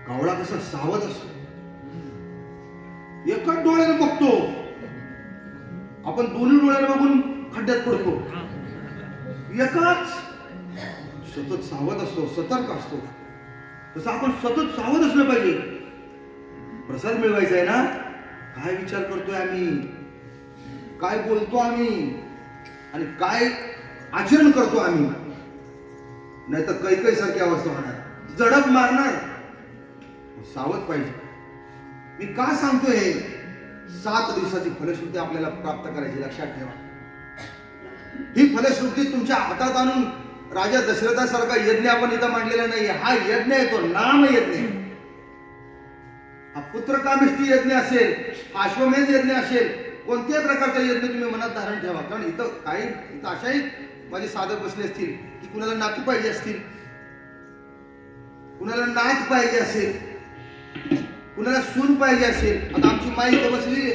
कावळा कसा सावध असतो, एकाच डोळ्याने बघतो, आपण दोन्ही डोळ्याने बघून खड्ड्यात पडतो. एकाच सतत सावध असतो, सतर्क असतो. तसं आपण सतत सावध असलं पाहिजे. प्रसाद मिळवायचा आहे ना, काय विचार करतोय आम्ही, काय बोलतो आम्ही आणि काय आचरण करतो आम्ही, नाही तर काही सारखी अवस्था होणार, झडप मारणार. सावध पाहिजे. मी का सांगतोय हे? 7 दिवसाची फलश्रुती आपल्याला प्राप्त करायची, लक्षात ठेवा. ही फलश्रुती तुमच्या हातात आणून राजा दशरथासारखा यज्ञ आपण इथं मांडलेला नाहीये. हा यज्ञ आहे तो नाम यज्ञ. हा पुत्रकामेष्टी यज्ञ असेल, अश्वमेध यज्ञ असेल, कोणत्याही प्रकारचा यज्ञ तुम्ही मनात धारण ठेवा. कारण इथं अशाही माझे साधक बसले असतील की कुणाला नातू पाहिजे असतील, कुणाला नात पाहिजे असेल, कुणाला सून पाहिजे असेल. आता आमची माई इथं बसली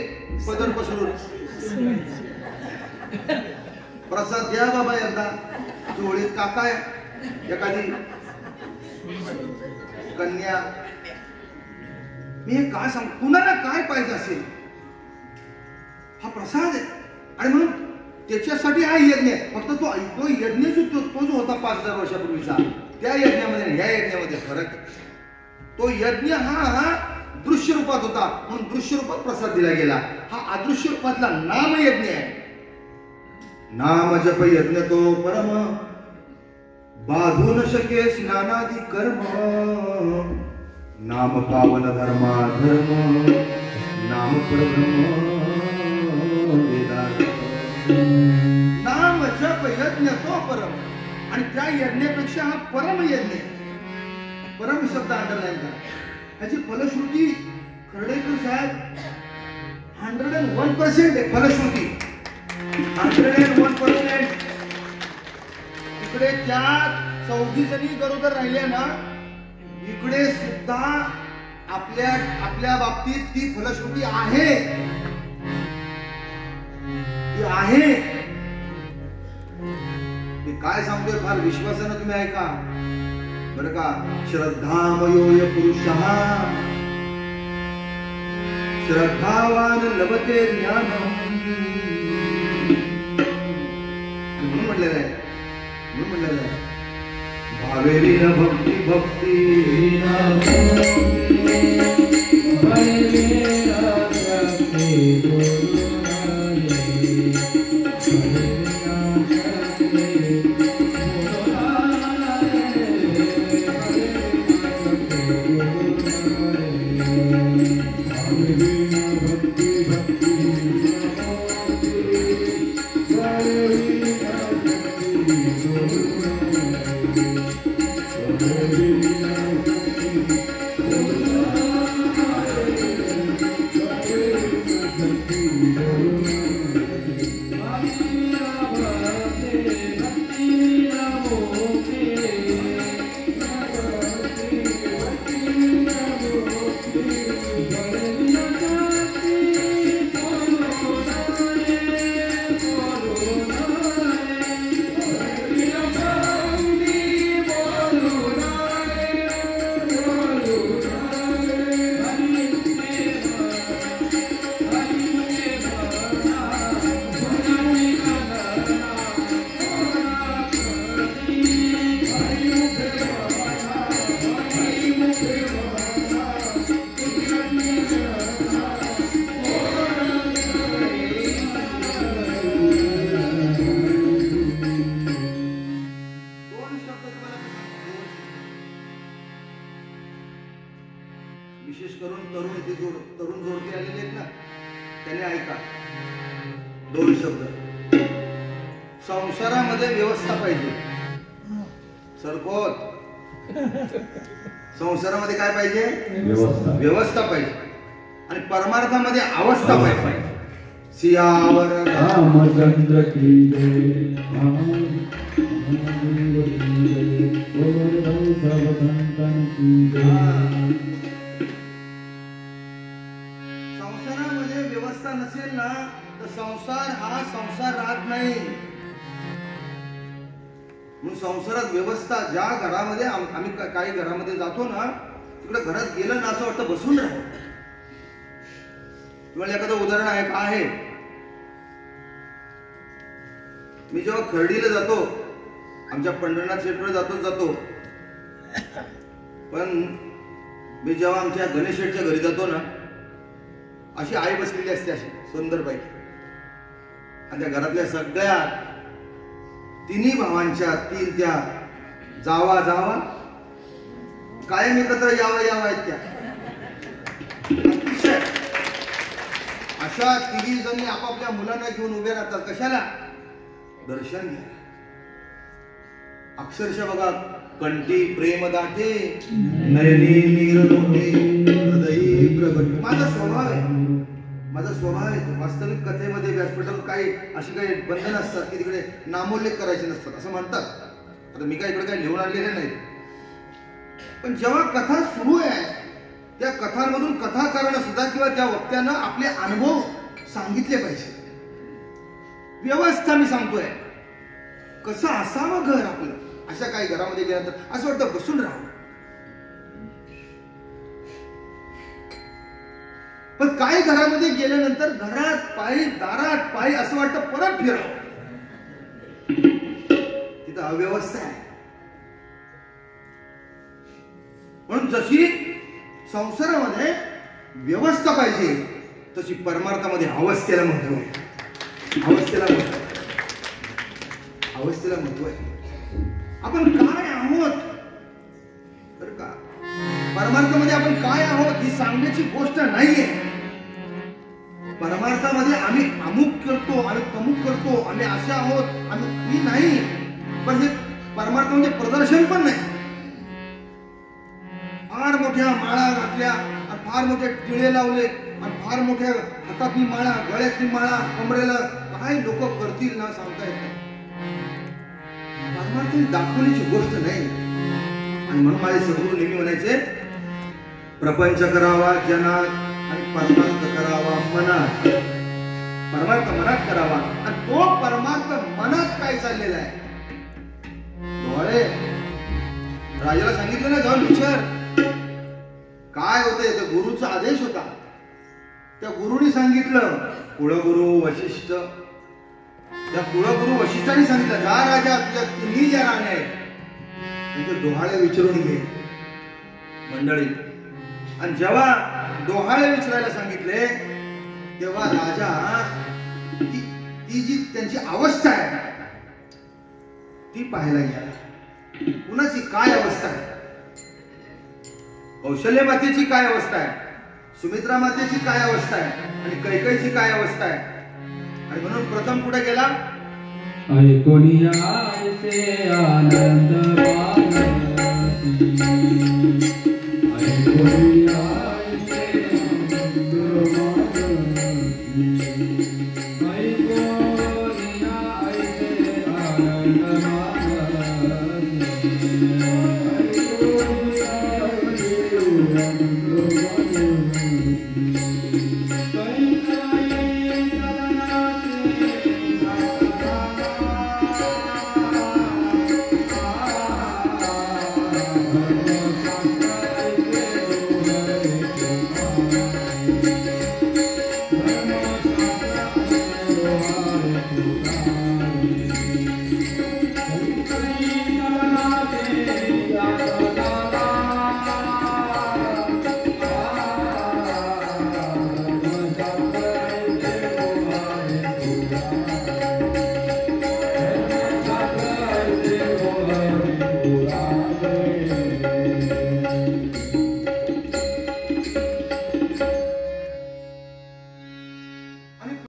पदर पसरून, प्रसाद द्या बाबा एकदा. जोडीत काका आहे, एखादी कन्या. मी हे काय सांग, कुणाला काय पाहिजे असेल, हा प्रसाद आहे. आणि म्हणून त्याच्यासाठी हा यज्ञ आहे. फक्त तो यज्ञ जो होता 5000 वर्षापूर्वीचा, त्या यज्ञामध्ये ह्या यज्ञामध्ये फरक आहे. तो यज्ञ हा दृश्य रूपात होता, म्हणून दृश्य रूपात प्रसाद दिला गेला. हा अदृश्य रूपातला नाम यज्ञ आहे. नाम जप यज्ञ तो परम, बाधू न शके स्नानादी कर्म. नाम पावन धर्मा धर्म, नाम परब्रह्म वेदार्थ. नाम जप यज्ञ तो परम, आणि त्या यज्ञापेक्षा हा परम यज्ञ. परम शब्द अंडरलाईन करा. ह्याची फलश्रुती खर्डेकर साहेब 101% आहे. फलश्रुती 101%. इकडे त्या 14 जणी गरोदर राहिल्या ना, इकडे सुद्धा आपल्या बाबतीत ती फलश्रुती आहे. ती आहे. मी काय सांगतोय फार विश्वासानं तुम्ही ऐका बरं का. श्रद्धामयोय पुरुषः श्रद्धावान लभते ज्ञानम. म्हणून म्हटलेलं आहे, भावेन भक्ती भक्ती विशेष करून तरुण जोडले आलेले आहेत ना, त्याने ऐका 2 शब्द. संसारामध्ये व्यवस्था पाहिजे. सरकोत संसारामध्ये काय पाहिजे? व्यवस्था पाहिजे. आणि परमार्थामध्ये अवस्था पाहिजे. सियावर रामचंद्र की जय. संसारामध्ये व्यवस्था नसेल ना तर संसार हा संसार राहत नाही. म्हणून संसारात व्यवस्था, ज्या घरामध्ये आम्ही काही घरामध्ये जातो ना तिकडे घरात गेलं ना असं वाटतं बसून राहावं. तुम्हाला एखादं उदाहरण आहे का? आहे. मी जेव्हा खर्डीला जातो, आमच्या पंढरनाथ शेटवर जातो, पण मी जेव्हा आमच्या गणेश शेटच्या घरी जातो ना, अशी आई बसलेली असते, अशी सुंदर बाई, आणि त्या घरातल्या सगळ्या तिन्ही भावांच्या त्या जावा जावा कायम एकत्र यावा आहेत त्या. अशा तिघी जणी आपापल्या मुलांना घेऊन उभे राहतात. कशाला? दर्शन घ्या. अक्षरशः बघा, कंठी प्रेम दाटे, नयनी नीर लोटे, हृदयी प्रगट. माझा स्वभाव आहे. वास्तविक कथेमध्ये व्यासपीठावर काही अशी काही बंधन असतात की तिकडे नामोल्लेख करायचे नसतात असं म्हणतात. आता मी काय इकडे काही लिहून आणलेले नाही, पण जेव्हा कथा सुरू आहे त्या कथांमधून कथाकारानं सुद्धा किंवा त्या वक्त्यानं आपले अनुभव सांगितले पाहिजे. व्यवस्था मी सांगतोय, कसं असावं घर आपलं. अशा काही घरामध्ये गेल्यानंतर असं वाटतं बसून राहावं, पण काही घरामध्ये गेल्यानंतर घरात पायी दारात पायी असं वाटतं परत फिरावं. तिथं अव्यवस्था आहे. म्हणून जशी संसारामध्ये व्यवस्था पाहिजे तशी परमार्थामध्ये अवस्थेला महत्व आहे. अवस्थेला महत्व आहे. आपण काय आहोत बरं का, परमार्थामध्ये आपण काय आहोत ही सांगण्याची गोष्ट नाहीये. परमार्थामध्ये आम्ही अमुक करतो, आम्ही तमुक करतो, आम्ही असे आहोत, आम्ही नाही. पण हे परमार्थामध्ये प्रदर्शन पण नाही. फार मोठ्या माळा घातल्या आणि फार मोठे टिळे लावले आणि फार मोठ्या हातातली माळा, गळ्यातली माळा, कमरेला काय लोक करतील ना सांगता येत नाही. परमार्थ दाखवण्याची गोष्ट नाही. आणि म्हणून माझे सद्गुरू नेहमी म्हणायचे, प्रपंच करावा जनात आणि परमार्थ करावा मनात. परमार्थ मनात करावा, आणि तो परमार्थ मनात काय चाललेला आहे. डोळे राजाला सांगितलं ना, जाऊन विचार काय होतंय. त्या गुरुचा आदेश होता. त्या गुरुनी सांगितलं, कुळगुरु वशिष्ठ, त्या कुळगुरु वशिष्ठांनी सांगितलं, जा राजा, तुझ्या तिन्ही ज्या राण्या आहेत त्यांचे डोहाळे विचारून घे मंडळी. आणि जेव्हा डोहाळे विचारायला सांगितले तेव्हा राजा ती जी त्यांची अवस्था आहे ती पाहायला गेला. कुणाची काय अवस्था आहे. कौशल्य मातेची काय अवस्था आहे, सुमित्रा मातेची काय अवस्था आहे, आणि कैकेयीची काय अवस्था आहे. आणि म्हणून प्रथम कुठे गेला, ऐकोनिया ऐसे आनंद पावती, ऐकोनिया